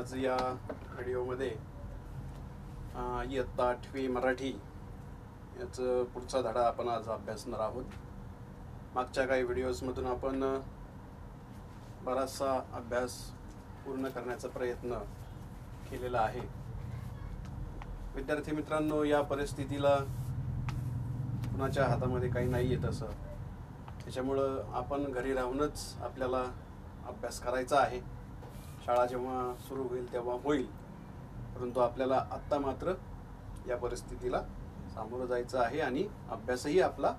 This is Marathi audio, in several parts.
आज या व्हिडिओमध्ये इयत्ता 8वी मराठी याचा पुढचा धडा आपण आज अभ्यासणार आहोत। मागच्या काही व्हिडिओजमधून आपण बराचसा अभ्यास पूर्ण करण्याचा प्रयत्न केलेला आहे। विद्यार्थी मित्रांनो, या परिस्थितीला कुणाच्या हातामध्ये काही नाही आहे तसं, त्याच्यामुळं आपण घरी राहूनच आपल्याला अभ्यास करायचा आहे। शाळा जेव्हा सुरू होईल तेव्हा होईल, परंतु आपल्याला आत्ता मात्र या परिस्थितीला सामोरं जायचं आहे आणि अभ्यासही आपला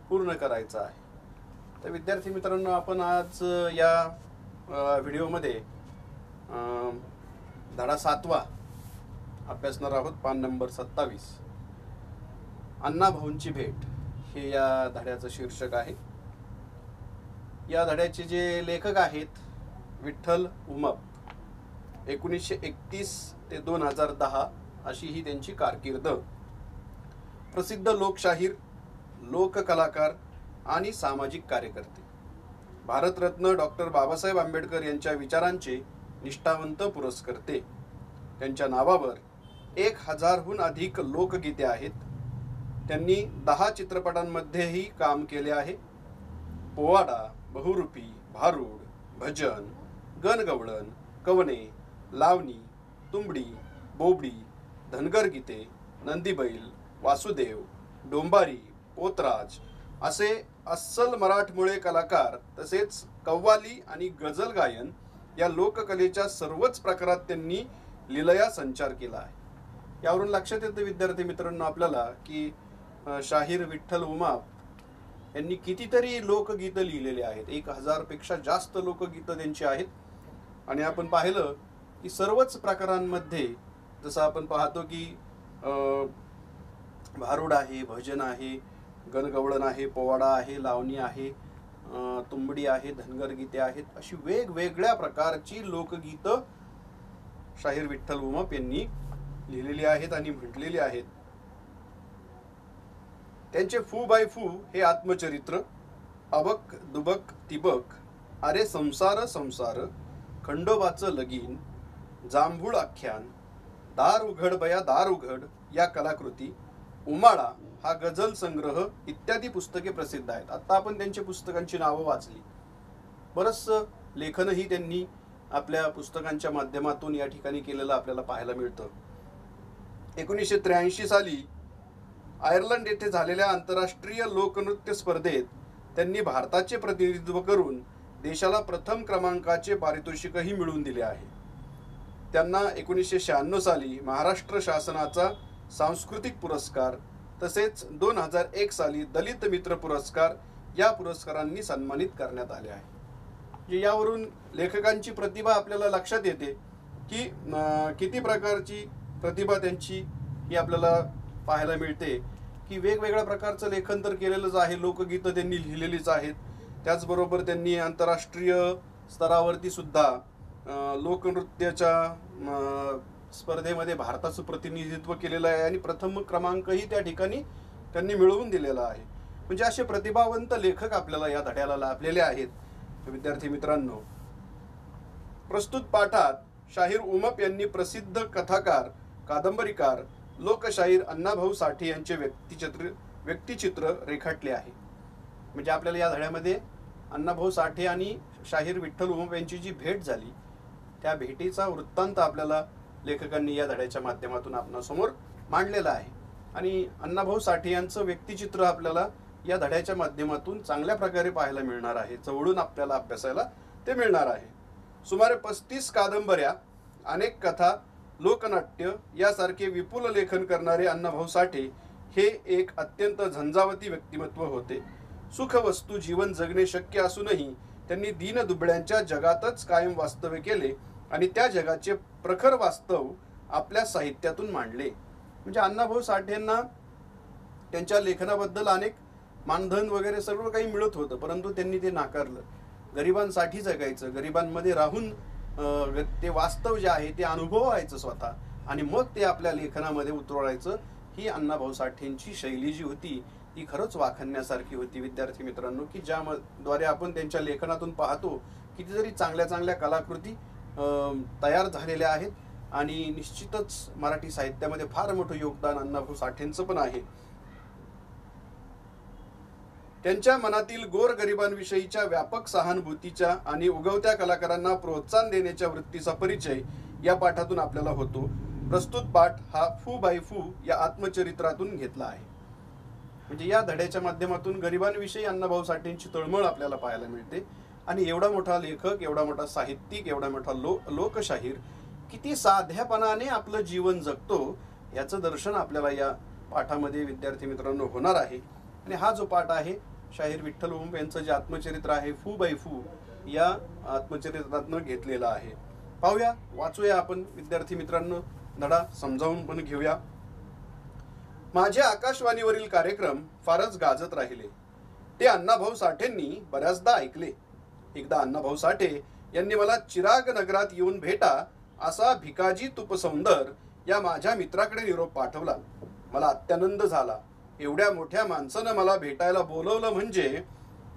पूर्ण करायचा आहे। तर विद्यार्थी मित्रांनो, आपण आज या व्हिडिओमध्ये धडा 7वा अभ्यासणार आहोत। पान नंबर 27 अण्णाभाऊंची भेट हे या धड्याचं शीर्षक आहे। या धड्याचे जे लेखक आहेत विठ्ठल उमप, 1931 ते 2010 अशी ही त्यांची कारकीर्द। प्रसिद्ध लोकशाहीर, लोककलाकार आणि सामाजिक कार्यकर्ते, भारतरत्न डॉक्टर बाबासाहेब आंबेडकर यांच्या विचारांचे निष्ठावंत पुरस्कर्ते। त्यांच्या नावावर 1000हून अधिक लोकगीते आहेत। त्यांनी 10 चित्रपटांमध्येही काम केले आहे। पोवाडा, बहुरूपी, भारुड, भजन, गणगवळण, कवने, लावणी, तुंबडी, बोबडी, धनगर गीते, नंदीबैल, वासुदेव, डोंबारी, पोतराज असे अस्सल मराठमोळे कलाकार, तसेच कव्वाली आणि गझल गायन या लोककलेच्या सर्वच प्रकारात त्यांनी लीलया संचार केला आहे। यावरून लक्षात येतं विद्यार्थी मित्रांनो आपल्याला की शाहीर विठ्ठल उमप यांनी कितीतरी लोकगीतं लिहिलेली आहेत। 1000 पेक्षा जास्त लोकगीतं त्यांची आहेत। आणि आपण पाहिलं की सर्वच प्रकारांमध्ये जसं आपण पाहतो की भारुड आहे, भजन आहे, गणगवळण आहे, पोवाडा आहे, लावणी आहे, तुंबडी आहे, धनगर गीते आहेत, अशी वेगवेगळ्या प्रकारची लोकगीतं शाहीर विठ्ठल उमप यांनी लिहिलेली आहेत आणि म्हटलेली आहेत। त्यांचे फू बाय फू हे आत्मचरित्र, अबक दुबक तिबक, अरे संसार संसार, खंडोबाचं लगीन, जांभूळ आख्यान, दार उघड बया दार उघड या कलाकृती, उमाळा हा गझल संग्रह इत्यादी पुस्तके प्रसिद्ध आहेत। आता आपण त्यांच्या पुस्तकांची नावं वाचली। बरंचसं लेखनही त्यांनी आपल्या पुस्तकांच्या माध्यमातून या ठिकाणी केलेलं आपल्याला पाहायला मिळतं। 1983 साली आयर्लंड येथे झालेल्या आंतरराष्ट्रीय लोकनृत्य स्पर्धेत त्यांनी भारताचे प्रतिनिधित्व करून देशाला प्रथम क्रमांकाचे पारितोषिकही मिळवून दिले आहे। त्यांना 1996 साली महाराष्ट्र शासनाचा सांस्कृतिक पुरस्कार तसेच 2001 साली दलित मित्र पुरस्कार या पुरस्कारांनी सन्मानित करण्यात आले आहे। यावरून लेखकांची प्रतिभा आपल्याला लक्षात येते की किती प्रकारची प्रतिभा त्यांची ही आपल्याला पाहायला मिळते की वेगवेगळ्या प्रकारचं लेखन तर केलेलंच आहे, लोकगीतं त्यांनी लिहिलेलीच आहेत। त्याचबरोबर त्यांनी आंतरराष्ट्रीय स्तरावरती सुद्धा लोकनृत्याच्या स्पर्धेमध्ये भारताचं प्रतिनिधित्व केलेलं आहे आणि प्रथम क्रमांकही त्या ठिकाणी त्यांनी मिळवून दिलेला आहे। म्हणजे असे प्रतिभावंत लेखक आपल्याला या धड्याला लाभलेले आहेत। विद्यार्थी मित्रांनो, प्रस्तुत पाठात शाहीर उमप यांनी प्रसिद्ध कथाकार, कादंबरीकार, लोकशाहीर अण्णाभाऊ साठे यांचे व्यक्तिचित्र रेखाटले आहे। म्हणजे आपल्याला या धड्यामध्ये अण्णाभाऊ साठे आणि शाहीर विठ्ठल उमप यांची जी भेट झाली त्या भेटीचा वृत्तांत आपल्याला लेखकांनी या धड्याच्या माध्यमातून आपणासमोर मांडलेला आहे। आणि अण्णाभाऊ साठे यांचं व्यक्तिचित्र आपल्याला या धड्याच्या माध्यमातून चांगल्या प्रकारे पाहायला मिळणार आहे, जवळून आपल्याला अभ्यासायला ते मिळणार आहे। सुमारे 35 कादंबऱ्या, अनेक कथा, लोकनाट्य यासारखे विपुल लेखन करणारे अण्णाभाऊ साठे हे एक अत्यंत झंझावती व्यक्तिमत्व होते। सुखवस्तू जीवन जगणे शक्य असूनही त्यांनी दीनदुबळ्यांच्या जगातच कायम वास्तव्य केले आणि त्या जगाचे प्रखर वास्तव आपल्या साहित्यातून मांडले। म्हणजे अण्णाभाऊ साठेंना त्यांच्या लेखनाबद्दल अनेक मानधन वगैरे सर्व काही मिळत होतं, परंतु त्यांनी ते नाकारलं। गरिबांसाठी जगायचं, गरिबांमध्ये राहून ते वास्तव जे आहे ते अनुभवायचं स्वतः आणि मग ते आपल्या लेखनामध्ये उतरवायचं। ही अण्णाभाऊ साठेंची शैली जी होती ती खरंच वाखाणण्यासारखी होती विद्यार्थी मित्रांनो, की ज्याद्वारे आपण त्यांच्या लेखनातून पाहतो कितीतरी चांगल्या चांगल्या कलाकृती तयार झालेल्या आहेत आणि निश्चितच मराठी साहित्यामध्ये फार मोठं योगदान अण्णाभाऊ साठेंचं पण आहे. त्यांच्या मनातील गोरगरिबांविषयीच्या व्यापक सहानुभूतीच्या आणि उगवत्या कलाकारांना प्रोत्साहन देण्याच्या वृत्तीचा परिचय या पाठातून आपल्याला होतो. प्रस्तुत पाठ हा फू बाय फू या आत्मचरित्रातून घेतला आहे. म्हणजे या धड्याच्या माध्यमातून गरिबांविषयी अण्णाभाऊ साठेंची तळमळ आपल्याला पाहायला मिळते. आणि एवढा मोठा लेखक, एवढा मोठा साहित्यिक, एवढा मोठा लोकशाहीर किती साध्यापणाने आपलं जीवन जगतो याचं दर्शन आपल्याला या पाठामध्ये विद्यार्थी मित्रांनो होणार आहे. आणि हा जो पाठ आहे शाहीर विठ्ठल ओंब यांचं जे आत्मचरित्र आहे फू बाय फू या आत्मचरित्रातनं घेतलेलं आहे. पाहूया, वाचूया आपण विद्यार्थी मित्रांनो, धडा समजावून पण घेऊया. माझे आकाशवाणीवरील कार्यक्रम फारच गाजत राहिले. ते अण्णाभाऊ साठेंनी बऱ्याचदा ऐकले. एकदा अण्णाभाऊ साठे यांनी मला चिराग नगरात येऊन भेटा असा भिकाजी तुपसौंदर या माझ्या मित्राकडे निरोप पाठवला. मला अत्यानंद झाला. एवढ्या मोठ्या माणसानं मला भेटायला बोलवलं म्हणजे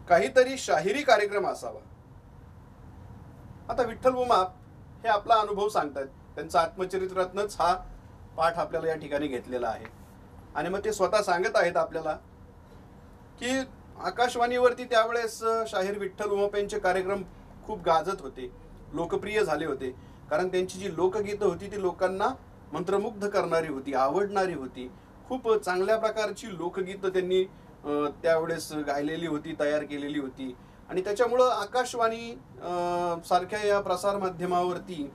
काहीतरी शाहिरी कार्यक्रम असावा. आता विठ्ठल उमाप हे आपला अनुभव सांगतात. त्यांचा आत्मचरित्रातनच हा पाठ आपल्याला या ठिकाणी घेतलेला आहे. आणि मग ते स्वतः सांगत आहेत आपल्याला की आकाशवाणीवरती त्यावेळेस शाहीर विठ्ठल उमाप यांचे कार्यक्रम खूप गाजत होते, लोकप्रिय झाले होते. कारण त्यांची जी लोकगीतं होती ती लोकांना मंत्रमुग्ध करणारी होती, आवडणारी होती. खूप चांगल्या प्रकारची लोकगीतं त्यांनी त्यावेळेस गायलेली होती, तयार केलेली होती. आणि त्याच्यामुळं आकाशवाणी सारख्या या प्रसार माध्यमावरती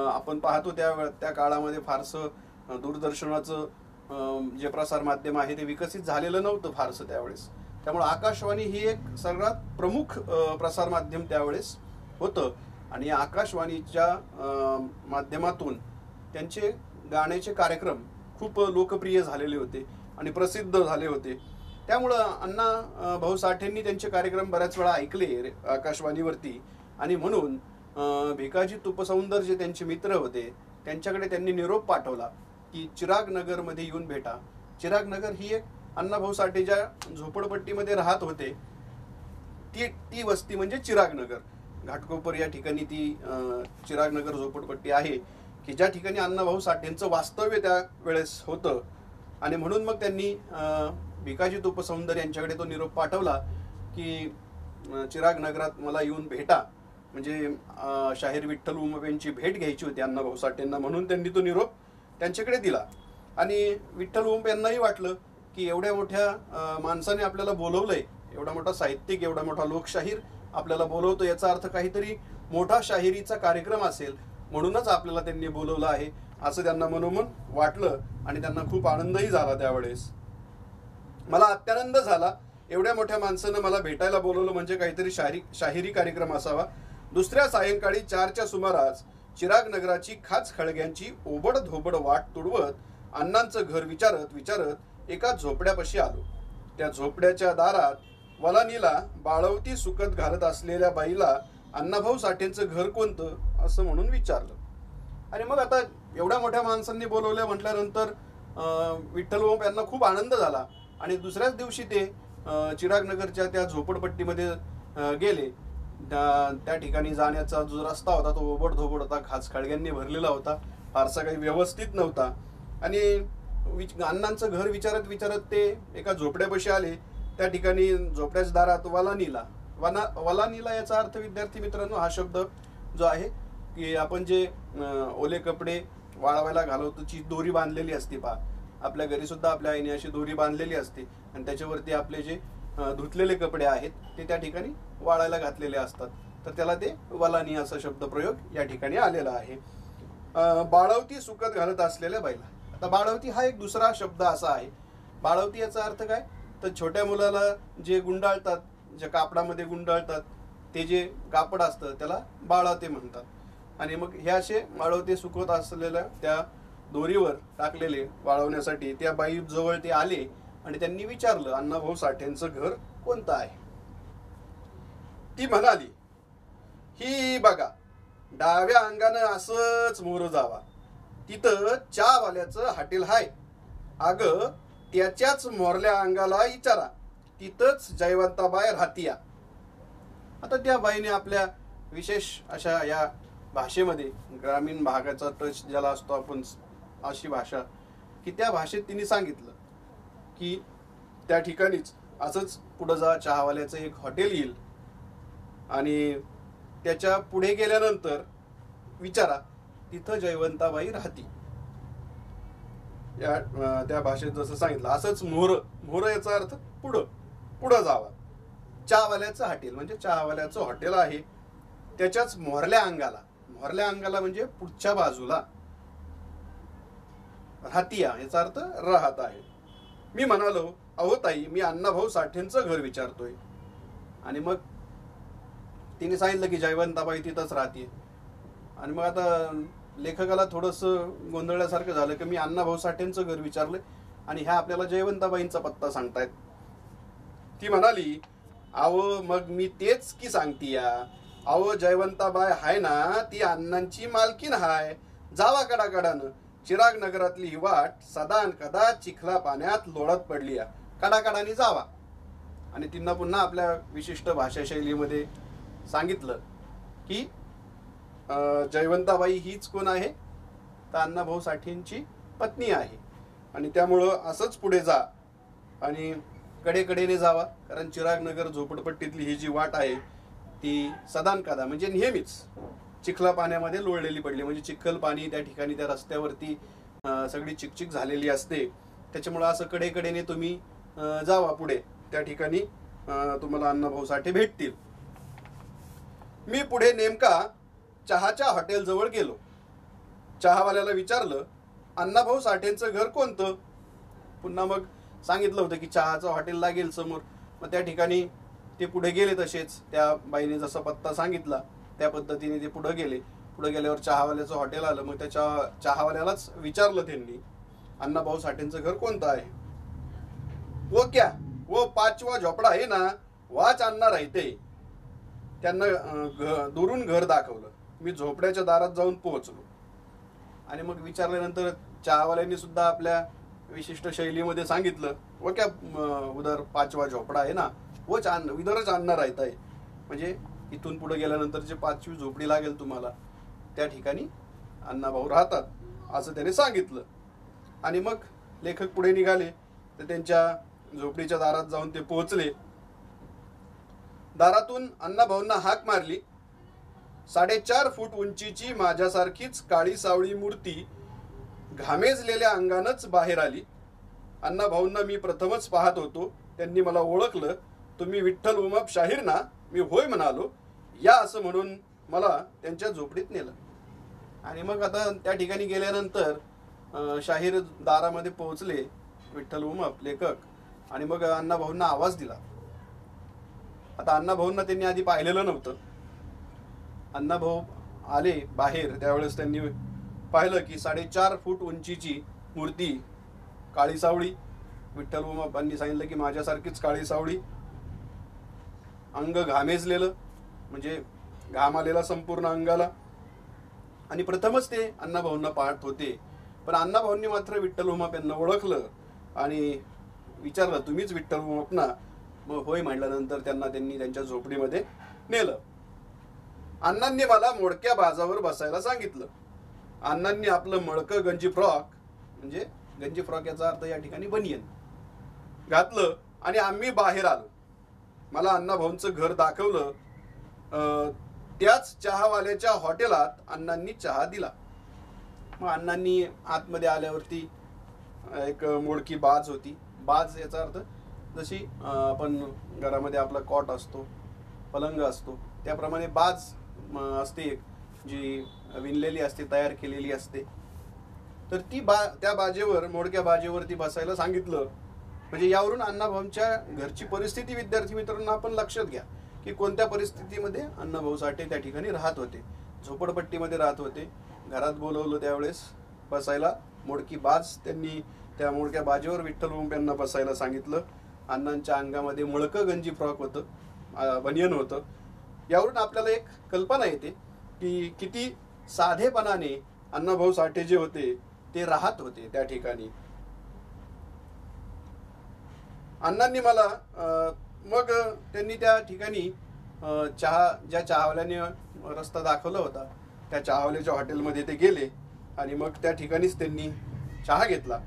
आपण पाहतो त्या काळामध्ये फारसं दूरदर्शनाचं जे प्रसार माध्यम आहे ते विकसित झालेलं नव्हतं फारसं त्यावेळेस. त्यामुळे आकाशवाणी ही एक सर्वात प्रमुख प्रसार माध्यम त्यावेळेस होतं. आणि आकाशवाणीच्या माध्यमातून त्यांचे गाण्याचे कार्यक्रम खूप लोकप्रिय झालेले होते आणि प्रसिद्ध झाले होते. त्यामुळं अण्णा भाऊ साठेंनी त्यांचे कार्यक्रम बऱ्याच वेळा ऐकले आकाशवाणीवरती. आणि म्हणून भिकाजी तुपसौंदर जे त्यांचे मित्र होते त्यांच्याकडे त्यांनी निरोप पाठवला की चिराग नगरमध्ये येऊन भेटा. चिराग नगर ही एक अण्णाभाऊ साठे ज्या झोपडपट्टीमध्ये राहत होते ती वस्ती म्हणजे चिराग नगर. घाटकोपर या ठिकाणी ती चिराग नगर झोपडपट्टी आहे की ज्या ठिकाणी अण्णाभाऊ साठेंचं वास्तव्य त्या वेळेस होतं. आणि म्हणून मग त्यांनी भिकाजी तुपसौंदर यांच्याकडे तो निरोप पाठवला की चिराग नगरात मला येऊन भेटा. म्हणजे शाहीर विठ्ठल उमाप यांची भेट घ्यायची होती अण्णाभाऊ साठेंना, म्हणून त्यांनी तो निरोप त्यांच्याकडे दिला. आणि विठ्ठल उमाप यांनाही वाटलं की एवढ्या मोठ्या माणसाने आपल्याला बोलवलंय, एवढा मोठा साहित्यिक, एवढा मोठा लोकशाहीर आपल्याला बोलवतो, याचा अर्थ काहीतरी मोठा शाहिरीचा कार्यक्रम असेल, म्हणूनच आपल्याला त्यांनी बोलवलं आहे असं त्यांना मनोमन वाटलं. आणि त्यांना खूप आनंदही झाला त्यावेळेस. मला अत्यानंद झाला. एवढ्या मोठ्या माणसानं मला भेटायला बोलवलं म्हणजे काहीतरी शाहिरी कार्यक्रम असावा. दुसऱ्या सायंकाळी 4च्या सुमारास चिराग नगराची खाच खळग्यांची ओबड धोबड वाट तुडवत अण्णांचं घर विचारत एका झोपड्यापाशी आलो. त्या झोपड्याच्या दारात वलानीला बाळवती सुकत घालत असलेल्या बाईला अण्णाभाऊ साठेंचं घर कोणतं असं म्हणून विचारलं. आणि मग आता एवढ्या मोठ्या माणसांनी बोलवलं म्हटल्यानंतर विठ्ठल उमाप यांना खूप आनंद झाला. आणि दुसऱ्याच दिवशी ते चिराग नगरच्या त्या झोपडपट्टीमध्ये गेले. त्या ठिकाणी जाण्याचा जो रस्ता होता तो ओबड धोबड होता, खास खळग्यांनी भरलेला होता, फारसा काही व्यवस्थित नव्हता. आणि अण्णांचं घर विचारत ते एका झोपड्यापाशी आले. त्या ठिकाणी झोपड्याच्या दारात वलानीला याचा अर्थ विद्यार्थी मित्रांनो हा शब्द जो आहे की आपण जे ओले कपडे वाळवायला घालवतो, ची दोरी बांधलेली असते पहा, आपल्या घरी सुद्धा आपल्या आईने अशी दोरी बांधलेली असते आणि त्याच्यावरती आपले जे धुतलेले कपडे आहेत ते त्या ठिकाणी वाळायला घातलेले असतात. तर त्याला ते वलानी असा शब्द प्रयोग या ठिकाणी आलेला आहे. बाळवती सुकत घालत असलेल्या बाईला. आता बाळवती हा एक दुसरा शब्द असा आहे. बाळवती याचा अर्थ काय, तर छोट्या मुलाला जे गुंडाळतात, ज्या कापडामध्ये गुंडाळतात ते जे कापड असतं त्याला बाळवते म्हणतात. आणि मग हे असे बाळवते सुकत असलेल्या त्या दोरीवर टाकलेले वाळवण्यासाठी त्या बाई जवळ ते आले आणि त्यांनी विचारलं अण्णाभाऊ साठेंचं घर कोणतं आहे. ती म्हणाली, ही बघा डाव्या अंगानं असंच मोर जावा, तिथं चहावाल्याचं हॉटेल हाय. अगं त्याच्याच मोरल्या अंगाला विचारा, तिथंच जयवंताबाई राहतीया. आता त्या बाईने आपल्या विशेष अशा या भाषेमध्ये, ग्रामीण भागाचा टच ज्याला असतो आपण, अशी भाषा की त्या भाषेत तिने सांगितलं की त्या ठिकाणीच असंच पुढं जा, चहावाल्याचं एक हॉटेल येईल आणि त्याच्या पुढे गेल्यानंतर विचारा, तिथं जयवंताबाई राहती. त्या भाषेत जसं सांगितलं असंच मोहर, मोहर याचा अर्थ पुढं, पुढं जावा. चहावाल्याचं हॉटेल म्हणजे चहावाल्याचं हॉटेल आहे, त्याच्याच मोहरल्या अंगाला, मोहरल्या अंगाला म्हणजे पुढच्या बाजूला राहतिया याचा अर्थ राहत आहे. मी म्हणालो, अहो ताई, मी अण्णाभाऊ साठेंचं घर विचारतोय. आणि मग तिने सांगितलं की जयवंताबाई तिथंच राहते. आणि मग आता लेखकाला थोडंसं गोंधळल्यासारखं झालं की मी अण्णाभाऊ साठेंचं घर विचारलंय आणि ह्या आपल्याला जयवंताबाईंचा पत्ता सांगतायत. ती म्हणाली, अहो मग मी तेच की सांगतीया, अहो जयवंताबाई हाय ना, ती अण्णांची मालकीन हाय. जावा कडाकडानं, चिराग नगरातली ही वाट सदान कदा चिखला पाण्यात लोळत पडली, कडाकडाने जावा. आणि तिनं पुन्हा आपल्या विशिष्ट भाषाशैलीमध्ये सांगितलं की जयवंताबाई हीच कोण आहे, तर अण्णाभाऊ साठेंची पत्नी आहे. आणि त्यामुळं असंच पुढे जा आणि कडेकडेने जावा, कारण चिराग नगर झोपडपट्टीतली ही जी वाट आहे ती सदान कदा म्हणजे नेहमीच चिखला पाण्यामध्ये लोळलेली पडली. म्हणजे चिखल पाणी त्या ठिकाणी, त्या रस्त्यावरती सगळी चिकचिक झालेली असते. त्याच्यामुळं असं कडेकडेने तुम्ही जावा पुढे, त्या ठिकाणी तुम्हाला अण्णाभाऊ साठे भेटतील. मी पुढे नेमका चहाच्या हॉटेल जवळ गेलो. चहावाल्याला विचारलं, अण्णाभाऊ साठेंचं घर कोणतं? पुन्हा मग सांगितलं होतं की चहाचं हॉटेल लागेल समोर. मग त्या ठिकाणी ते पुढे गेले, तसेच त्या बाईने जसा पत्ता सांगितला त्या पद्धतीने ते पुढे गेले. पुढे गेल्यावर चहावाल्याचं हॉटेल आलं. मग त्या चहावाल्यालाच विचारलं त्यांनी, अण्णाभाऊ साठेंचं घर कोणतं आहे? वो क्या, वो 5वा झोपडा आहे ना, वाच अण्णा राहते. त्यांना दुरून घर दाखवलं. मी झोपड्याच्या दारात जाऊन पोहोचलो. आणि मग विचारल्यानंतर चहावाल्यांनी सुद्धा आपल्या विशिष्ट शैलीमध्ये सांगितलं, वो क्या उधर 5वा झोपडा आहे ना, वोच उधरच अण्णा राहत आहे. म्हणजे इथून पुढे गेल्यानंतर जे 5वी झोपडी लागेल तुम्हाला, त्या ठिकाणी अण्णाभाऊ राहतात, असं त्याने सांगितलं. आणि मग लेखक पुढे निघाले, तर त्यांच्या झोपडीच्या दारात जाऊन ते पोहोचले. दारातून अण्णाभाऊंना हाक मारली. 4.5 फूट उंचीची माझ्यासारखीच काळी सावळी मूर्ती घामेजलेल्या अंगानंच बाहेर आली. अण्णाभाऊंना मी प्रथमच पाहत होतो. त्यांनी मला ओळखलं. तुम्ही विठ्ठल उमाप शाहीर ना? मी होय म्हणालो. या असं म्हणून मला त्यांच्या झोपडीत नेलं. आणि मग आता त्या ठिकाणी गेल्यानंतर शाहीर दारामध्ये पोहोचले, विठ्ठल उमाप लेखक. आणि मग अण्णाभाऊंना आवाज दिला. आता अण्णाभाऊंना त्यांनी आधी पाहिलेलं नव्हतं. अण्णाभाऊ आले बाहेर, त्यावेळेस त्यांनी पाहिलं की 4.5 फूट उंचीची मूर्ती, काळी सावळी. विठ्ठल उमापांनी सांगितलं की माझ्यासारखीच काळी सावळी, अंग घामेजलेलं म्हणजे घाम आलेला संपूर्ण अंगाला. आणि प्रथमच ते अण्णाभाऊंना पाहत होते. पण अण्णाभाऊंनी मात्र विठ्ठल उमाप यांना ओळखलं आणि विचारलं, तुम्हीच विठ्ठल उमाप ना? मग होय म्हटल्यानंतर त्यांनी त्यांच्या झोपडीमध्ये नेलं. अण्णांनी मला मोडक्या बाजावर बसायला सांगितलं. अण्णांनी आपलं मळकं गंजी फ्रॉक, म्हणजे गंजी फ्रॉक याचा अर्थ या ठिकाणी बनियन, घातलं आणि आम्ही बाहेर आलो. मला अण्णाभाऊंचं घर दाखवलं. त्याच चहावाल्याच्या हॉटेलात अण्णांनी चहा दिला. मग अण्णांनी आतमध्ये आल्यावरती एक मोडकी बाज होती. बाज याचा अर्थ जशी आपण घरामध्ये आपला कॉट असतो, पलंग असतो, त्याप्रमाणे बाज असते एक, जी विणलेली असते, तयार केलेली असते. तर ती त्या बाजेवर, मोडक्या बाजेवरती बसायला सांगितलं. म्हणजे यावरून अण्णाभाऊंच्या घरची परिस्थिती विद्यार्थी मित्रांनो आपण लक्षात घ्या की कोणत्या परिस्थितीमध्ये अण्णाभाऊ साठे त्या ठिकाणी राहत होते. झोपडपट्टीमध्ये राहत होते. घरात बोलवलं त्यावेळेस बसायला मोडकी बाज, त्यांनी त्या मोडक्या बाजेवर विठ्ठल उमाप यांना बसायला सांगितलं. अण्णांच्या अंगामध्ये मळकं गंजी फ्रॉक होतं, बनियन होतं. यावरून आपल्याला एक कल्पना येते की किती साधेपणाने अण्णाभाऊ साठे जे होते ते राहत होते त्या ठिकाणी. अण्णांनी मला मग त्यांनी त्या ठिकाणी ज्या चहावाल्याने रस्ता दाखवला होता त्या चहावाल्याच्या हॉटेलमध्ये ते गेले आणि मग त्या ठिकाणीच त्यांनी चहा घेतला.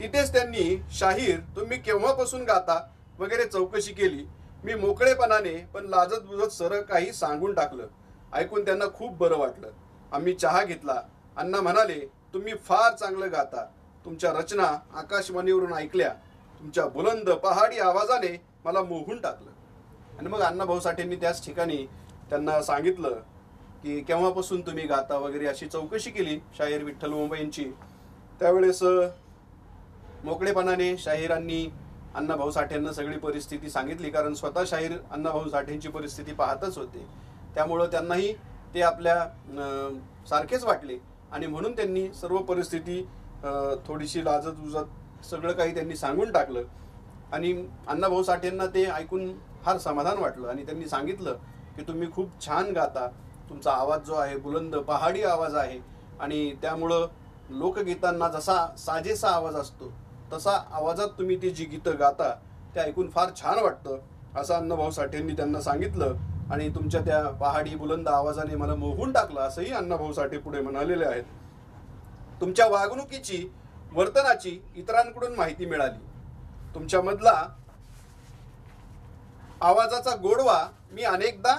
तिथेच त्यांनी शाहीर तुम्ही केव्हापासून गाता वगैरे चौकशी केली. मी मोकळेपणाने पण लाजत बुजत सरळ काही सांगून टाकलं. ऐकून त्यांना खूप बरं वाटलं. आम्ही चहा घेतला. अण्णा म्हणाले तुम्ही फार चांगलं गाता. तुमच्या रचना आकाशवाणीवरून ऐकल्या. तुमच्या बुलंद पहाडी आवाजाने मला मोहून टाकलं. आणि मग अण्णाभाऊ साठेंनी त्याच ठिकाणी त्यांना सांगितलं की केव्हापासून तुम्ही गाता वगैरे अशी चौकशी केली शाहीर विठ्ठल उमप यांची. त्यावेळेस मोकळेपणाने शाहिरांनी अण्णाभाऊ साठेंना सगळी परिस्थिती सांगितली, कारण स्वतः शाहीर अण्णाभाऊ साठेंची परिस्थिती पाहतच होते. त्यामुळं त्यांनाही ते आपल्या सारखेच वाटले आणि म्हणून त्यांनी सर्व परिस्थिती थोडीशी लाजत उजत सगळं काही त्यांनी सांगून टाकलं. आणि अण्णाभाऊ साठेंना ते ऐकून फार समाधान वाटलं आणि त्यांनी सांगितलं की तुम्ही खूप छान गाता. तुमचा आवाज जो आहे बुलंद पहाडी आवाज आहे आणि त्यामुळं लोकगीतांना जसा साजेसा आवाज असतो तसा आवाजात तुम्ही ती जी गीतं गाता ते ऐकून फार छान वाटतं असं अण्णाभाऊ साठेंनी त्यांना सांगितलं. आणि तुमच्या त्या पहाडी बुलंद आवाजाने मला मोहून टाकलं असंही अण्णाभाऊ साठे पुढे म्हणालेले आहेत. तुमच्या वागणुकीची वर्तनाची इतरांकडून माहिती मिळाली. तुमच्यामधला आवाजाचा गोडवा मी अनेकदा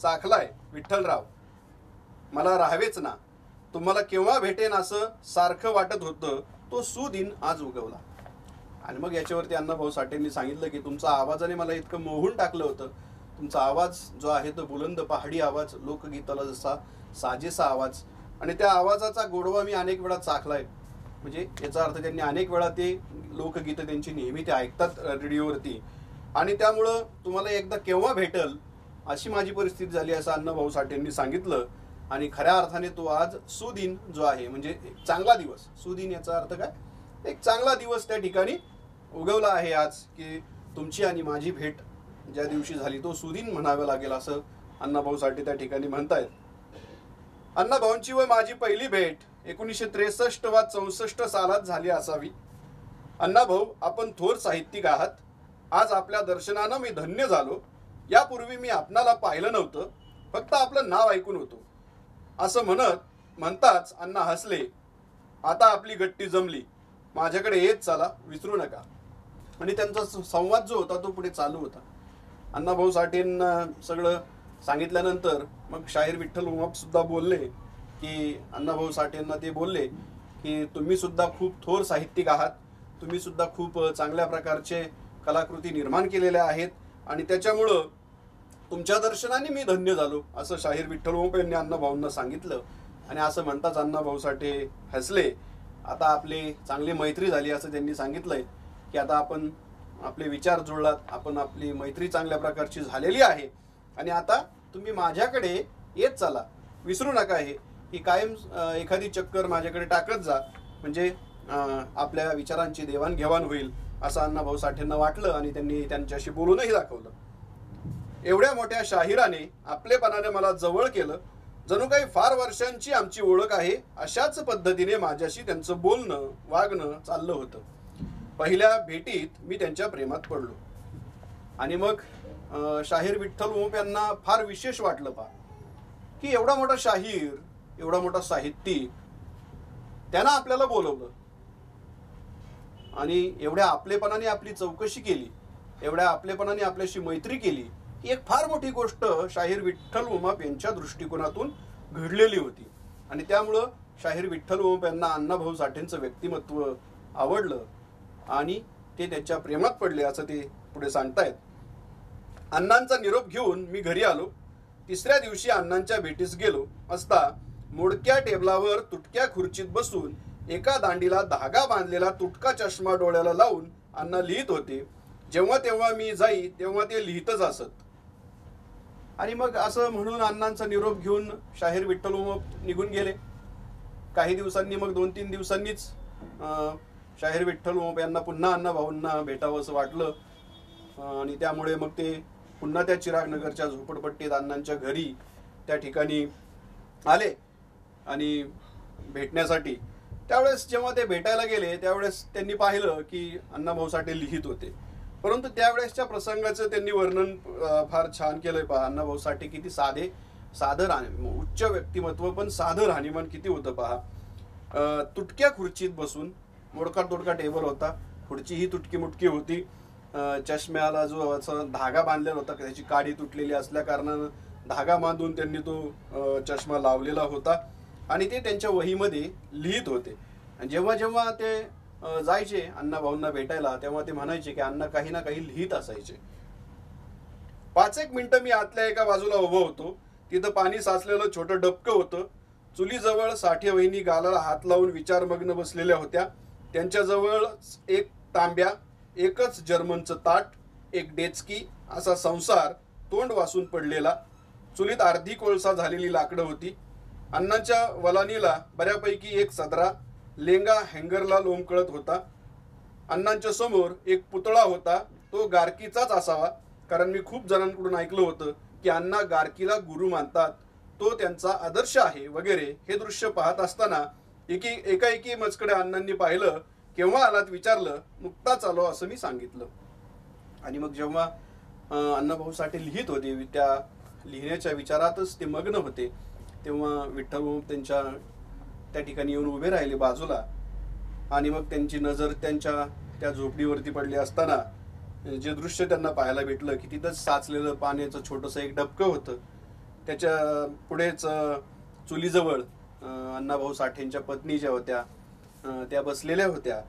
चाखलाय विठ्ठलराव. मला राहावेच ना. तुम्हाला केव्हा भेटेन असं सारखं वाटत होतं. तो सुदिन आज उगवला. आणि मग याच्यावरती अण्णाभाऊ साठेंनी सांगितलं की तुमचा आवाजाने मला इतकं मोहून टाकलं होतं. तुमचा आवाज जो आहे तो बुलंद पहाडी आवाज, लोकगीताला जसा साजेसा आवाज आणि त्या आवाजाचा गोडवा मी अनेक वेळा चाखलाय. म्हणजे याचा अर्थ त्यांनी अनेक वेळा ते लोकगीतं त्यांची नेहमी ते ऐकतात रेडिओवरती आणि त्यामुळं तुम्हाला एकदा केव्हा भेटल अशी माझी परिस्थिती झाली असं अण्णाभाऊ साठेंनी सांगितलं. आणि खऱ्या अर्थाने तो आज सुदिन जो आहे म्हणजे एक चांगला दिवस, सुदिन याचा अर्थ काय, एक चांगला दिवस त्या ठिकाणी उगवला आहे आज की तुमची आणि माझी भेट ज्या दिवशी झाली तो सुदिन म्हणावं लागेल असं अण्णाभाऊ साठे त्या ठिकाणी म्हणतायत. अण्णाभाऊंची व माझी पहिली भेट 1963 वा 64 सालात झाली असावी. अण्णाभाऊ आपण थोर साहित्यिक आहात. आज आपल्या दर्शनानं मी धन्य झालो. यापूर्वी मी आपणाला पाहिलं नव्हतं, फक्त आपलं नाव ऐकून होतो असं म्हणताच अण्णा हसले. आता आपली गट्टी जमली. माझ्याकडे येत चला, विसरू नका. आणि त्यांचा संवाद जो होता तो पुढे चालू होता. अण्णाभाऊ साठेंना सगळं सांगितल्यानंतर मग शाहीर विठ्ठल उमप सुद्धा बोलले की अण्णाभाऊ साठेंना ते बोलले की तुम्ही सुद्धा खूप थोर साहित्यिक आहात. तुम्ही सुद्धा खूप चांगल्या प्रकारचे कलाकृती निर्माण केलेल्या आहेत आणि त्याच्यामुळं तुमच्या दर्शनाने मी धन्य झालो असं शाहीर विठ्ठल उमप यांनी अण्णाभाऊंना सांगितलं. आणि असं म्हणताच अण्णाभाऊ साठे हसले. आता आपली चांगली मैत्री झाली असं त्यांनी सांगितलंय की आता आपण आपले विचार जुळलात, आपण आपली मैत्री चांगल्या प्रकारची झालेली आहे आणि आता तुम्ही माझ्याकडे येत चला, विसरू नका हे की कायम एखादी चक्कर माझ्याकडे टाकत जा म्हणजे आपल्या विचारांची देवाणघेवाण होईल असं अण्णाभाऊ साठेंना वाटलं आणि त्यांनी त्यांच्याशी बोलूनही दाखवलं. एवढ्या मोठ्या शाहिराने आपलेपणाने मला जवळ केलं. जणू काही फार वर्षांची आमची ओळख आहे अशाच पद्धतीने माझ्याशी त्यांचं बोलणं वागणं चाललं होतं. पहिल्या भेटीत मी त्यांच्या प्रेमात पडलो. आणि मग शाहीर विठ्ठल उमप यांना फार विशेष वाटलं की एवढा मोठा शाहीर, एवढा मोठा साहित्यिक त्यांना आपल्याला बोलवलं आणि एवढ्या आपलेपणाने आपली चौकशी केली, एवढ्या आपलेपणाने आपल्याशी मैत्री केली. ही एक फार मोठी गोष्ट शाहीर विठ्ठल उमप यांच्या दृष्टिकोनातून घडलेली होती. आणि त्यामुळं शाहीर विठ्ठल उमप यांना अण्णाभाऊ साठेंचं व्यक्तिमत्व आवडलं आणि ते त्यांच्या प्रेमात पडले असं ते पुढे सांगतायत. अण्णांचा निरोप घेऊन मी घरी आलो. तिसऱ्या दिवशी अण्णांच्या भेटीस गेलो असता मोडक्या टेबलावर तुटक्या खुर्चीत बसून एका दांडीला धागा बांधलेला तुटका चष्मा डोळ्याला लावून अण्णा लिहित होते. जेव्हा तेव्हा मी जाई तेव्हा ते लिहितच असत. आणि मग असं म्हणून अण्णांचा निरोप घेऊन शाहीर विठ्ठल उमप निघून गेले. काही दिवसांनी मग 2-3 दिवसांनीच शाहीर विठ्ठल उमप यांना पुन्हा अण्णाभाऊंना भेटावं असं वाटलं आणि त्यामुळे मग ते पुन्हा त्या चिरागनगरच्या झोपडपट्टीत अण्णांच्या घरी त्या ठिकाणी आले आणि भेटण्यासाठी. त्यावेळेस जेव्हा ते भेटायला गेले त्यावेळेस त्यांनी पाहिलं की अण्णाभाऊ साठे लिहित होते. परंतु त्यावेळेसच्या प्रसंगाचं त्यांनी वर्णन फार छान केलंय. पहा अण्णाभाऊ साठे किती साधं उच्च व्यक्तिमत्व, पण साधं राहणीमान किती होतं पहा. तुटक्या खुर्चीत बसून, मोडका तोडका टेबल होता, खुर्ची ही तुटकी मुटकी होती, चष्म्याला जो असा धागा बांधलेला होता त्याची काडी तुटलेली असल्या कारणानं धागा बांधून त्यांनी तो चष्मा लावलेला होता आणि ते त्यांच्या वहीमध्ये लिहित होते. आणि जेव्हा जेव्हा ते जायचे अण्णाभाऊंना भेटायला तेव्हा ते म्हणायचे की अण्णा काही ना काही लिहित असायचे. 5-1 मिनिटं मी आतल्या एका बाजूला उभं होतो. तिथं पाणी साचलेलं छोटं डबकं होतं. चुलीजवळ साठे वहिनी गालाला हात लावून विचारमग्न बसलेल्या होत्या. त्यांच्याजवळ एक तांब्या, एकच जर्मनचं ताट, एक डेचकी असा संसार तोंड वासून पडलेला. चुलीत अर्धी कोळसा झालेली लाकडं होती. अण्णांच्या वलानीला बऱ्यापैकी एक सदरा लेंगा हँगरला लोंबकळत होता. अण्णांच्या समोर एक पुतळा होता. तो गारकीचाच असावा, कारण मी खूप जणांकडून ऐकलं होतं की अण्णा गारकीला गुरु मानतात, तो त्यांचा आदर्श आहे वगैरे. हे दृश्य पाहत असताना एकाएकी मजकडे अण्णांनी पाहिलं. केव्हा आलात विचारलं. नुकताच आलो असं मी सांगितलं. आणि मग जेव्हा अण्णाभाऊ साठे लिहित होते, त्या लिहिण्याच्या विचारातच ते मग्न होते, तेव्हा विठ्ठल त्यांच्या त्या ठिकाणी येऊन उभे राहिले बाजूला. आणि मग त्यांची नजर त्यांच्या त्या झोपडीवरती पडली असताना जे दृश्य त्यांना पाहायला भेटलं की तिथंच साचलेलं पाण्याचं छोटंसं एक डबकं होतं. त्याच्या पुढेच चुलीजवळ अण्णाभाऊ साठेंच्या पत्नी ज्या होत्या त्या बसलेल्या होत्या,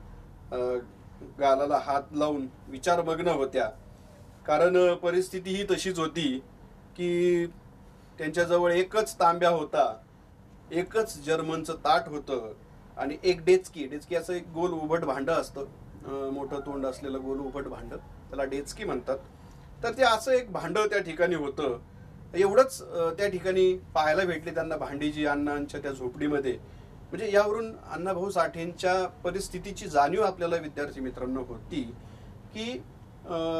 गालाला हात लावून विचारमग्न होत्या. कारण परिस्थिती ही तशीच होती की त्यांच्याजवळ एकच तांब्या होता, एकच जर्मनचं ताट होतं आणि एक डेचकी असं एक गोल उभट भांडं असतं, मोठं तोंड असलेलं गोल उभट भांडं, त्याला डेचकी म्हणतात. तर ते असं एक भांडं त्या ठिकाणी होतं. एवढंच त्या ठिकाणी पाहायला भेटले त्यांना भांडी जी अण्णांच्या त्या झोपडीमध्ये. म्हणजे यावरून अण्णाभाऊ साठेंच्या परिस्थितीची जाणीव आपल्याला विद्यार्थी मित्रांनो होती की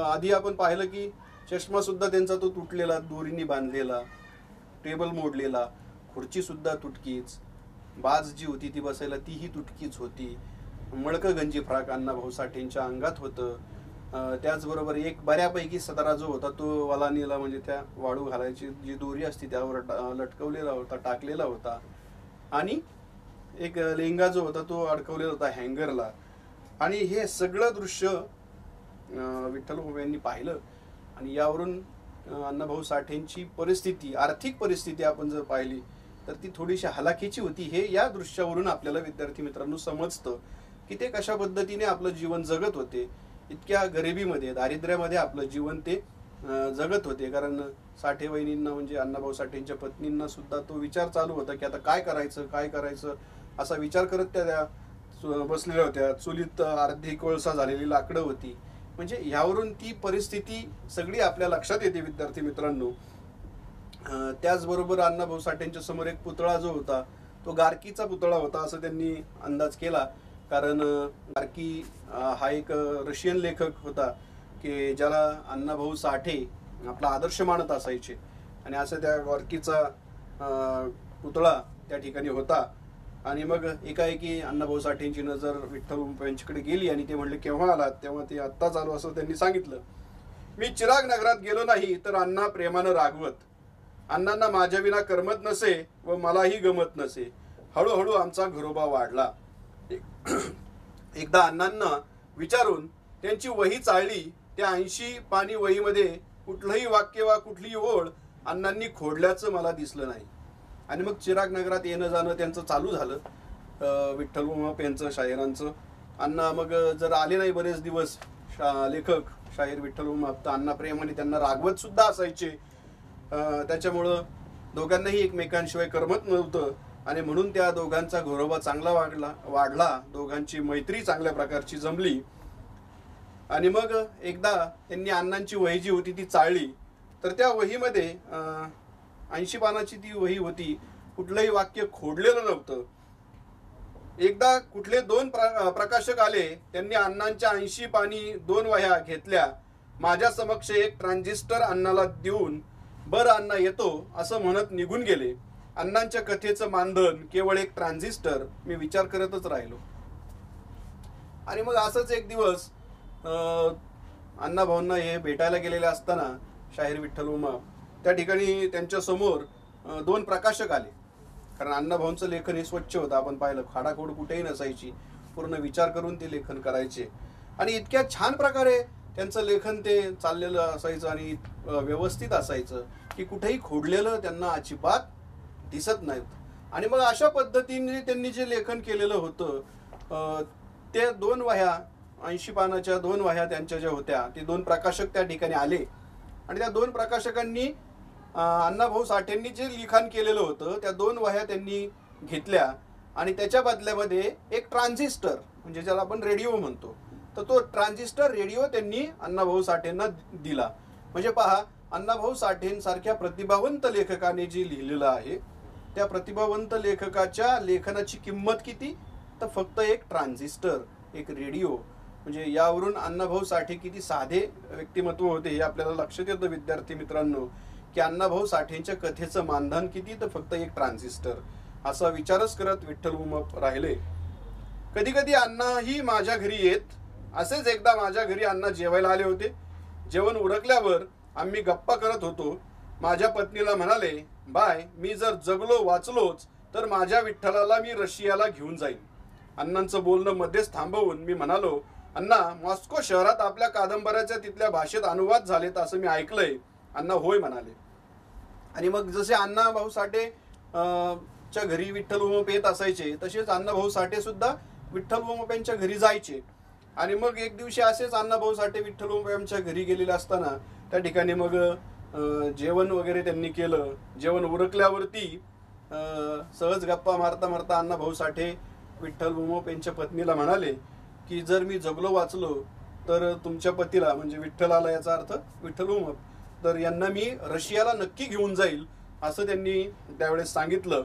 आधी आपण पाहिलं की चष्मा सुद्धा त्यांचा तो तुटलेला, दोरीने बांधलेला, टेबल मोडलेला, खुर्ची सुद्धा तुटकीच, बाज जी होती ती बसायला तीही तुटकीच होती, मळकं गंजी फ्राक अण्णाभाऊ साठेंच्या अंगात होतं. त्याचबरोबर एक बऱ्यापैकी सदरा जो होता तो वलानीला म्हणजे त्या वाळू घालायची जी दोरी असते त्यावर लटकवलेला होता, टाकलेला होता. आणि एक लेंगा जो होता तो अडकवलेला होता हँगरला. आणि हे सगळं दृश्य विठ्ठल यांनी पाहिलं. आणि यावरून अण्णाभाऊ साठेंची परिस्थिती, आर्थिक परिस्थिती आपण जर पाहिली तर ती थोडीशी हलाखीची होती. हे या दृश्यावरून आपल्याला विद्यार्थी मित्रांनो समजतं की ते कशा पद्धतीने आपलं जीवन जगत होते. इतक्या गरिबीमध्ये, दारिद्र्यामध्ये आपलं जीवन ते जगत होते. कारण साठे वहिनींना म्हणजे अण्णाभाऊ साठेंच्या पत्नींना सुद्धा तो विचार चालू होता की आता काय करायचं असा विचार करत त्या बसलेल्या होत्या. चुलीत अर्धी कोळसा झालेली लाकडं होती. म्हणजे ह्यावरून ती परिस्थिती सगळी आपल्या लक्षात येते विद्यार्थी मित्रांनो. त्याचबरोबर अण्णाभाऊ साठेंच्या समोर एक पुतळा जो होता तो गारकीचा पुतळा होता असं त्यांनी अंदाज केला. कारण गारकी हा एक रशियन लेखक होता की ज्याला अण्णाभाऊ साठे आपला आदर्श मानत असायचे. आणि असं त्या गारकीचा पुतळा त्या ठिकाणी होता. आणि मग एकाएकी अण्णाभाऊ साठेंची नजर विठ्ठल यांच्याकडे गेली आणि ते म्हणले केव्हा आलात. तेव्हा ते आत्ताच आलो असं त्यांनी सांगितलं. मी चिराग नगरात गेलो नाही तर अण्णा प्रेमानं रागवत. अण्णांना माझ्या विना करमत नसे व मलाही गमत नसे. हळूहळू आमचा घरोबा वाढला. एकदा अण्णांना विचारून त्यांची वही चाळली. त्या 80 पानी वहीमध्ये कुठलंही वाक्य वा कुठलीही ओळ अण्णांनी खोडल्याचं मला दिसलं नाही. आणि मग चिराग नगरात येणं जाणं त्यांचं चालू झालं विठ्ठल उमाप यांचं, शाहिरांचं. अण्णा मग जर आले नाही बरेच दिवस लेखक शाहीर विठ्ठल उमाप, तर अण्णा प्रेमाने त्यांना रागवत सुद्धा असायचे. त्याच्यामुळं दोघांनाही एकमेकांशिवाय करमत नव्हतं. आणि म्हणून त्या दोघांचा घरोबा चांगला वाढला. दोघांची मैत्री चांगल्या प्रकारची जमली. आणि मग एकदा त्यांनी अण्णांची वही जी होती ती चाळली. तर त्या वहीमध्ये 80 पानाची ती वही होती. कुठलंही वाक्य खोडलेलं नव्हतं. एकदा कुठले 2 प्रकाशक आले. त्यांनी अण्णांच्या 80 पानी 2 वह्या घेतल्या. माझ्या समक्ष एक ट्रान्झिस्टर अण्णाला देऊन बरं अण्णा येतो असं म्हणत निघून गेले. अण्णांच्या कथेचं मानधन केवळ एक ट्रान्झिस्टर. मी विचार करतच राहिलो. आणि मग असंच एक दिवस अण्णाभाऊंना हे भेटायला गेलेले असताना शाहीर विठ्ठल उमाप त्या ठिकाणी त्यांच्या समोर 2 प्रकाशक आले. कारण अण्णाभाऊंचं लेखन हे स्वच्छ होतं. आपण पाहिलं, खाडाखोड कुठेही नसायची, पूर्ण विचार करून ते लेखन करायचे. आणि इतक्या छान प्रकारे त्यांचं लेखन ते चाललेलं असायचं आणि व्यवस्थित असायचं की कुठेही खोडलेलं त्यांना अजिबात दिसत नाहीत. आणि मग अशा पद्धतीने त्यांनी जे लेखन केलेलं होतं, ते 2 वह्या, 80 पानाच्या 2 वह्या त्यांच्या ज्या होत्या, ते 2 प्रकाशक त्या ठिकाणी आले. आणि त्या 2 प्रकाशकांनी अण्णाभाऊ साठेंनी जे लिखाण केलेलं होतं त्या 2 वह्या त्यांनी घेतल्या आणि त्याच्या बदल्यामध्ये एक ट्रान्झिस्टर, म्हणजे ज्याला आपण रेडिओ म्हणतो, तर तो ट्रान्झिस्टर रेडिओ त्यांनी अण्णाभाऊ साठेंना दिला. म्हणजे पहा, अण्णाभाऊ साठेंसारख्या प्रतिभावंत लेखकाने जे लिहिलेलं आहे, त्या प्रतिभावंत लेखकाच्या लेखनाची किंमत किती, तर फक्त एक ट्रान्झिस्टर, एक रेडिओ. म्हणजे यावरून अण्णाभाऊ साठे किती साधे व्यक्तिमत्व होते हे आपल्याला लक्षात येतं विद्यार्थी मित्रांनो, की अण्णाभाऊ साठेंच्या कथेचं मानधन किती, तर फक्त एक ट्रान्झिस्टर. असा विचारच करत विठ्ठल उमप राहिले. कधी कधी अण्णाही माझ्या घरी येत. असेच एकदा माझ्या घरी अण्णा जेवायला आले होते. जेवण उरकल्यावर आम्ही गप्पा करत होतो. माझ्या पत्नीला म्हणाले, बाय, मी जर जगलो वाचलोच तर माझ्या विठ्ठलाला मी रशियाला घेऊन जाईन. अण्णांचं बोलणं मध्येच थांबवून मी म्हणालो, अण्णा, मॉस्को शहरात आपल्या कादंबऱ्याच्या तिथल्या भाषेत अनुवाद झालेत असं मी ऐकलंय. अण्णा होय म्हणाले. आणि मग जसे अण्णाभाऊ साठे च्या घरी विठ्ठल उमप येत असायचे, तसेच अण्णाभाऊ साठे सुद्धा विठ्ठल उमप यांच्या घरी जायचे. आणि मग एक दिवशी असेच अण्णाभाऊ साठे विठ्ठल उमप यांच्या घरी गेलेले असताना त्या ठिकाणी मग जेवण वगैरे त्यांनी केलं. जेवण उरकल्यावरती सहज गप्पा मारता मारता अण्णाभाऊ साठे विठ्ठल उमप यांच्या पत्नीला म्हणाले की जर मी जगलो वाचलो तर तुमच्या पतीला, म्हणजे विठ्ठलाला, याचा अर्थ विठ्ठल उमप, तर यांना मी रशियाला नक्की घेऊन जाईल असं त्यांनी त्यावेळेस सांगितलं.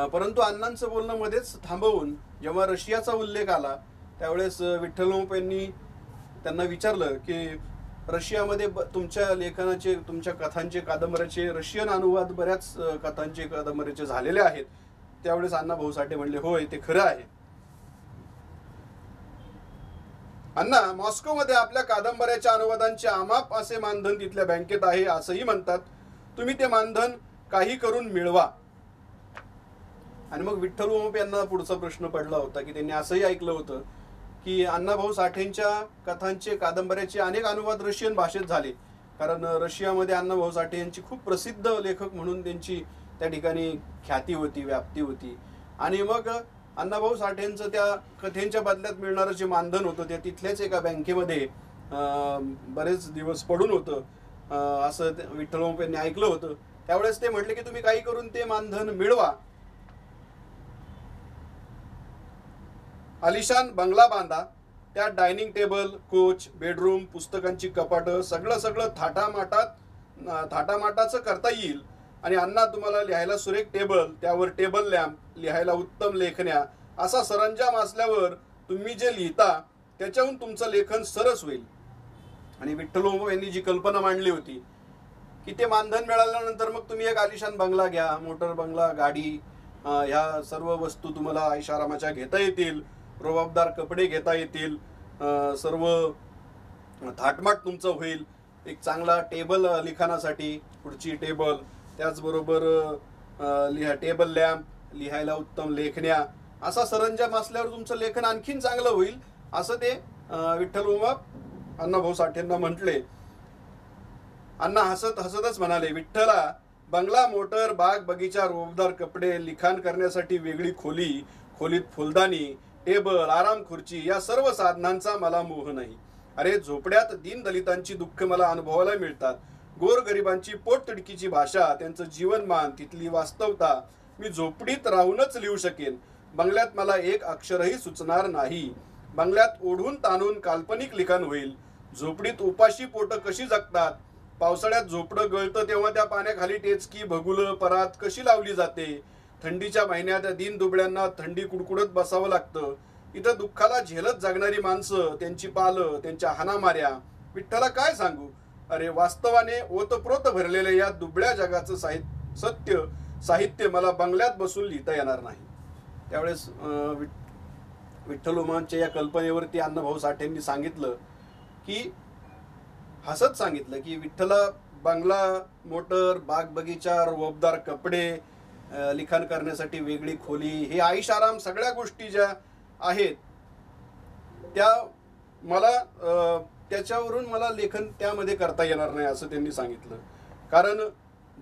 परंतु अण्णांचं बोलणं मध्येच थांबवून जेव्हा रशियाचा उल्लेख आला त्यावेळेस विठ्ठल उमप यांनी त्यांना विचारलं की रशियामध्ये तुमच्या लेखनाचे, तुमच्या कथांचे, कादंबऱ्याचे रशियन अनुवाद बऱ्याच कथांचे, कादंबऱ्याचे झालेले आहेत. त्यावेळेस अण्णाभाऊ साठे म्हणले, होय, ते खरं आहे. अण्णा, मॉस्कोमध्ये आपल्या कादंबऱ्याच्या अनुवादांचे अमाप असे मानधन तिथल्या बँकेत आहे असंही म्हणतात. तुम्ही ते मानधन काही करून मिळवा. आणि मग विठ्ठल उमप यांना पुढचा प्रश्न पडला होता की त्यांनी असंही ऐकलं होतं की अण्णाभाऊ साठेंच्या कथांचे, कादंबऱ्याचे अनेक अनुवाद रशियन भाषेत झाले. कारण रशियामध्ये अण्णाभाऊ साठे यांची खूप प्रसिद्ध लेखक म्हणून त्यांची त्या ठिकाणी ख्याती होती, व्याप्ती होती. आणि मग अण्णाभाऊ साठेंचं त्या कथेंच्या बदल्यात मिळणारं जे मानधन होतं ते तिथल्याच एका बँकेमध्ये बरेच दिवस पडून होतं असं विठ्ठल उमप यांनी ऐकलं होतं. त्यावेळेस ते म्हटले की तुम्ही काही करून ते मानधन मिळवा. आलिशान बंगला बांधा, त्यात डायनिंग टेबल, कोच, बेडरूम, पुस्तकांची कपाटं, सगळं थाटामाटाचं करता येईल. आणि अण्णा, तुम्हाला लिहायला सुरेख टेबल, त्यावर टेबल लॅम्प, लिहायला उत्तम लेखण्या, असा सरंजाम असल्यावर तुम्ही जे लिहिता त्याच्याहून तुमचं लेखन सरस होईल. आणि विठ्ठल उमप यांनी जी कल्पना मांडली होती की ते मानधन मिळाल्यानंतर मग तुम्ही एक आलिशान बंगला घ्या, मोटर बंगला, गाडी, ह्या सर्व वस्तू तुम्हाला ऐशारामाच्या घेता येतील, रुबाबदार कपडे घेता येतील, सर्व थाटमाट तुमचं होईल. एक चांगला टेबल लिखाणासाठी, खुर्ची, टेबल, त्याचबरोबर टेबल लॅम्प, लिहायला उत्तम लेखण्या, असा सरंजाम असल्यावर तुमचं लेखन आणखीन चांगलं होईल असं ते विठ्ठल उमप अण्णाभाऊ साठेंना म्हटले. अण्णा हसतच म्हणाले, विठ्ठला, बंगला, मोटर, बाग, बगीचा, रुबाबदार कपडे, लिखाण करण्यासाठी वेगळी खोली, खोलीत फुलदाणी, टेबल, आराम खुर्ची, या सर्व साधनांचा मला मोह नाही. अरे, झोपड्यात दीनदलितांची दुःख मला अनुभवायला मिळतात. गोरगरिबांची पोटतिडकीची भाषा, त्यांचं जीवनमान, तिथली वास्तवता मी झोपडीत राहूनच लिहू शकेन. बंगल्यात मला एक अक्षरही सुचणार नाही. बंगल्यात ओढून ताणून काल्पनिक लिखाण होईल. झोपडीत उपाशी पोटं कशी जगतात, पावसाळ्यात झोपडं गळतं तेव्हा त्या पाण्याखाली टेचकी, भगुलं, परात कशी लावली जाते, थंडीच्या महिन्यात दीन दुबळ्यांना थंडी कुडकुडत बसावं लागतं. इथं दुःखाला झेलत जगणारी माणसं, त्यांची पालं, त्यांच्या हाणामाऱ्या, विठ्ठला काय सांगू. अरे, वास्तवाने ओतप्रोत भरलेले या दुबळ्या जगाचं साहित्य मला बंगल्यात बसून लिहिता येणार नाही. त्यावेळेस विठ्ठल उमपच्या या कल्पनेवरती अण्णाभाऊ साठेंनी सांगितलं की, हसत सांगितलं की, विठ्ठला, बंगला, मोटर, बाग बगीचा, रुबाबदार कपडे, लिखाण करण्यासाठी वेगळी खोली, हे आराम सगळ्या गोष्टी ज्या आहेत त्या मला त्याच्यावरून मला लेखन त्यामध्ये करता येणार नाही असं त्यांनी सांगितलं. कारण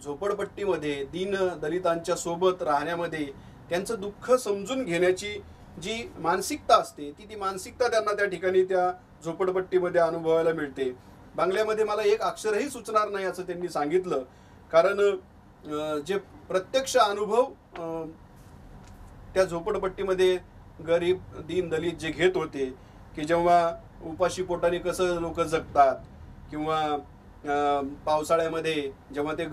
झोपडपट्टीमध्ये दीन दलितांच्या सोबत राहण्यामध्ये त्यांचं दुःख समजून घेण्याची जी मानसिकता असते ती मानसिकता त्यांना त्या ठिकाणी त्या झोपडपट्टीमध्ये अनुभवायला मिळते. बंगल्यामध्ये मला एक अक्षरही सुचणार नाही असं त्यांनी सांगितलं. कारण जे प्रत्यक्ष अनुभव त्या झोपडपट्टीमध्ये गरीब दीन दलित जे घेत होते की जेव्हा उपाशी पोटाने कसं लोक जगतात, किंवा पावसाळ्यामध्ये जेव्हा ते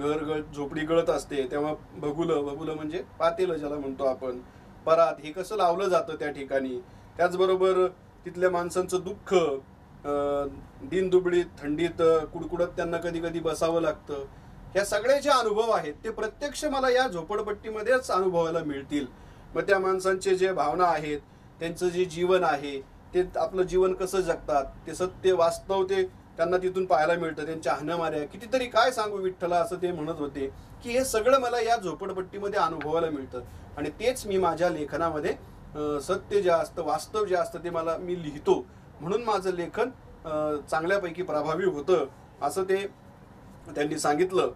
झोपडी गळत असते तेव्हा भगुलं म्हणजे पातेलं ज्याला म्हणतो आपण, परात, हे कसं लावलं जातं त्या ठिकाणी. त्याचबरोबर तिथल्या माणसांचं दुःख, दिनदुबळीत थंडीत कुडकुडत त्यांना कधी कधी बसावं लागतं. ह्या सगळे जे अनुभव आहेत ते प्रत्यक्ष मला या झोपडपट्टीमध्येच अनुभवायला मिळतील. मग त्या माणसांचे जे भावना आहेत, त्यांचं जे जीवन आहे, ते आपलं जीवन कसं जगतात, ते सत्य वास्तव ते त्यांना तिथून पाहायला मिळतं. त्यांच्या हाणामाऱ्या कितीतरी काय सांगू विठ्ठला असं ते म्हणत होते की हे सगळं मला या झोपडपट्टीमध्ये अनुभवायला मिळतं. आणि तेच मी माझ्या लेखनामध्ये सत्य जे असतं, वास्तव जे असतं ते मी लिहितो. म्हणून माझं लेखन चांगल्यापैकी प्रभावी होतं असं त्यांनी सांगितलं.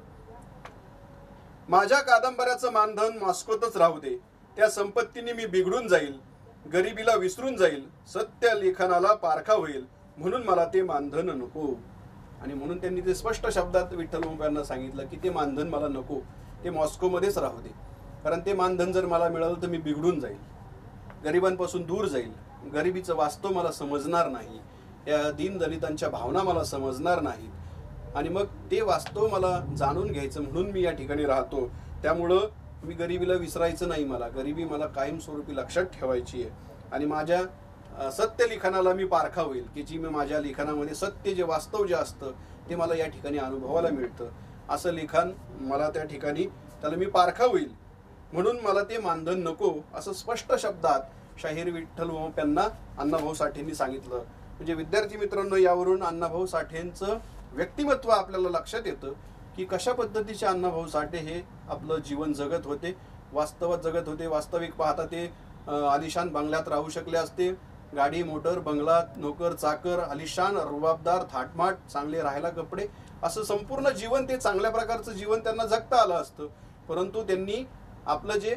माझ्या कादंबऱ्याचं मानधन मॉस्कोतच राहू दे, त्या संपत्तीने मी बिघडून जाईल, गरिबीला विसरून जाईल, सत्य लेखनाला पारखा होईल, म्हणून मला ते मानधन नको. आणि म्हणून त्यांनी ते स्पष्ट शब्दात विठ्ठल ओंकारांना सांगितलं की ते मानधन मला नको, ते मॉस्कोमध्येच राहू दे. कारण ते मानधन जर मला मिळालं तर मी बिघडून जाईल, गरिबांपासून दूर जाईल, गरिबीचं वास्तव मला समजणार नाही, या दीनदलितांच्या भावना मला समजणार नाहीत. आणि मग ते वास्तव मला जाणून घ्यायचं म्हणून मी या ठिकाणी राहतो. त्यामुळं मी गरिबीला विसरायचं नाही, मला गरिबी मला कायमस्वरूपी लक्षात ठेवायची आहे. आणि माझ्या सत्य लिखाणाला मी पारखा होईल की जी मी माझ्या लिखाणामध्ये सत्य जे वास्तव जे असतं ते मला या ठिकाणी अनुभवायला मिळतं. असं लिखाण मला त्या ठिकाणी त्याला मी पारखा होईल, म्हणून मला ते मानधन नको असं स्पष्ट शब्दात शाहीर विठ्ठल ओंपांना अण्णाभाऊ साठेंनी सांगितलं. म्हणजे विद्यार्थी मित्रांनो, यावरून अण्णाभाऊ साठेंचं व्यक्तिमत्व आपल्याला लक्षात येतं की कशा पद्धतीचे अण्णाभाऊ साठे हे आपलं जीवन जगत होते, वास्तवात जगत होते. वास्तविक पाहता ते आलिशान बंगल्यात राहू शकले असते. गाडी, मोटर, बंगला, नोकर चाकर, आलिशान, रुबाबदार, थाटमाट, चांगले राहायला कपडे, असं संपूर्ण जीवन, ते चांगल्या प्रकारचं जीवन त्यांना जगता आलं असतं. परंतु त्यांनी आपलं जे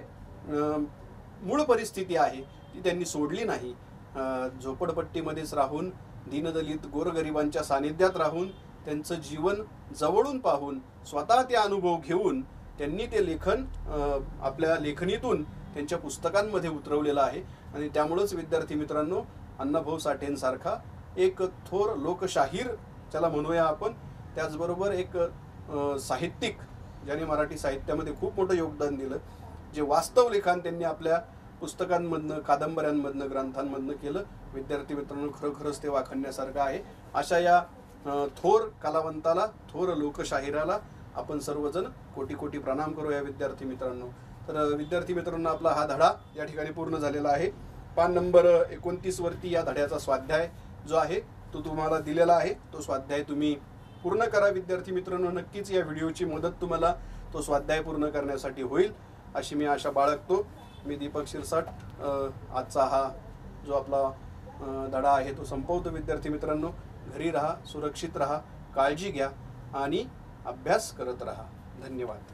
मूळ परिस्थिती आहे ती त्यांनी सोडली नाही. झोपडपट्टीमध्येच राहून, दीनदलित गोरगरिबांच्या सानिध्यात राहून, त्यांचं जीवन जवळून पाहून, स्वतः ते अनुभव घेऊन त्यांनी ते लेखन आपल्या लेखणीतून त्यांच्या पुस्तकांमध्ये उतरवलेलं आहे. आणि त्यामुळेच विद्यार्थी मित्रांनो, अण्णाभाऊ साठेंसारखा एक थोर लोकशाहीर ज्याला म्हणूया आपण, त्याचबरोबर एक साहित्यिक ज्याने मराठी साहित्यामध्ये खूप मोठं योगदान दिलं, जे वास्तव लिखाण त्यांनी आपल्या पुस्तकांमधनं, कादंबऱ्यांमधनं, ग्रंथांमधनं केलं. विद्यार्थी मित्रांनो, खरोखरच ते वाखाणण्यासारखं आहे. अशा या थोर कलावंताला, थोर लोकशाहिराला आपण सर्वजण कोटी कोटी प्रणाम करूया विद्यार्थी मित्रांनो. तर विद्यार्थी मित्रांनो, आपला हा धडा या ठिकाणी पूर्ण झालेला आहे. पान नंबर 29 वरती या धड्याचा स्वाध्याय जो आहे तो तुम्हाला दिलेला आहे. तो स्वाध्याय तुम्ही पूर्ण करा विद्यार्थी मित्रांनो. नक्कीच या व्हिडिओची मदत तुम्हाला तो स्वाध्याय पूर्ण करण्यासाठी होईल अशी मी आशा बाळगतो. मी दीपक शिरसाट आजचा हा जो आपला धडा आहे तो संपवतो. विद्यार्थी मित्रांनो, घरी राहा, सुरक्षित राहा, काळजी घ्या आणि अभ्यास करत राहा. धन्यवाद.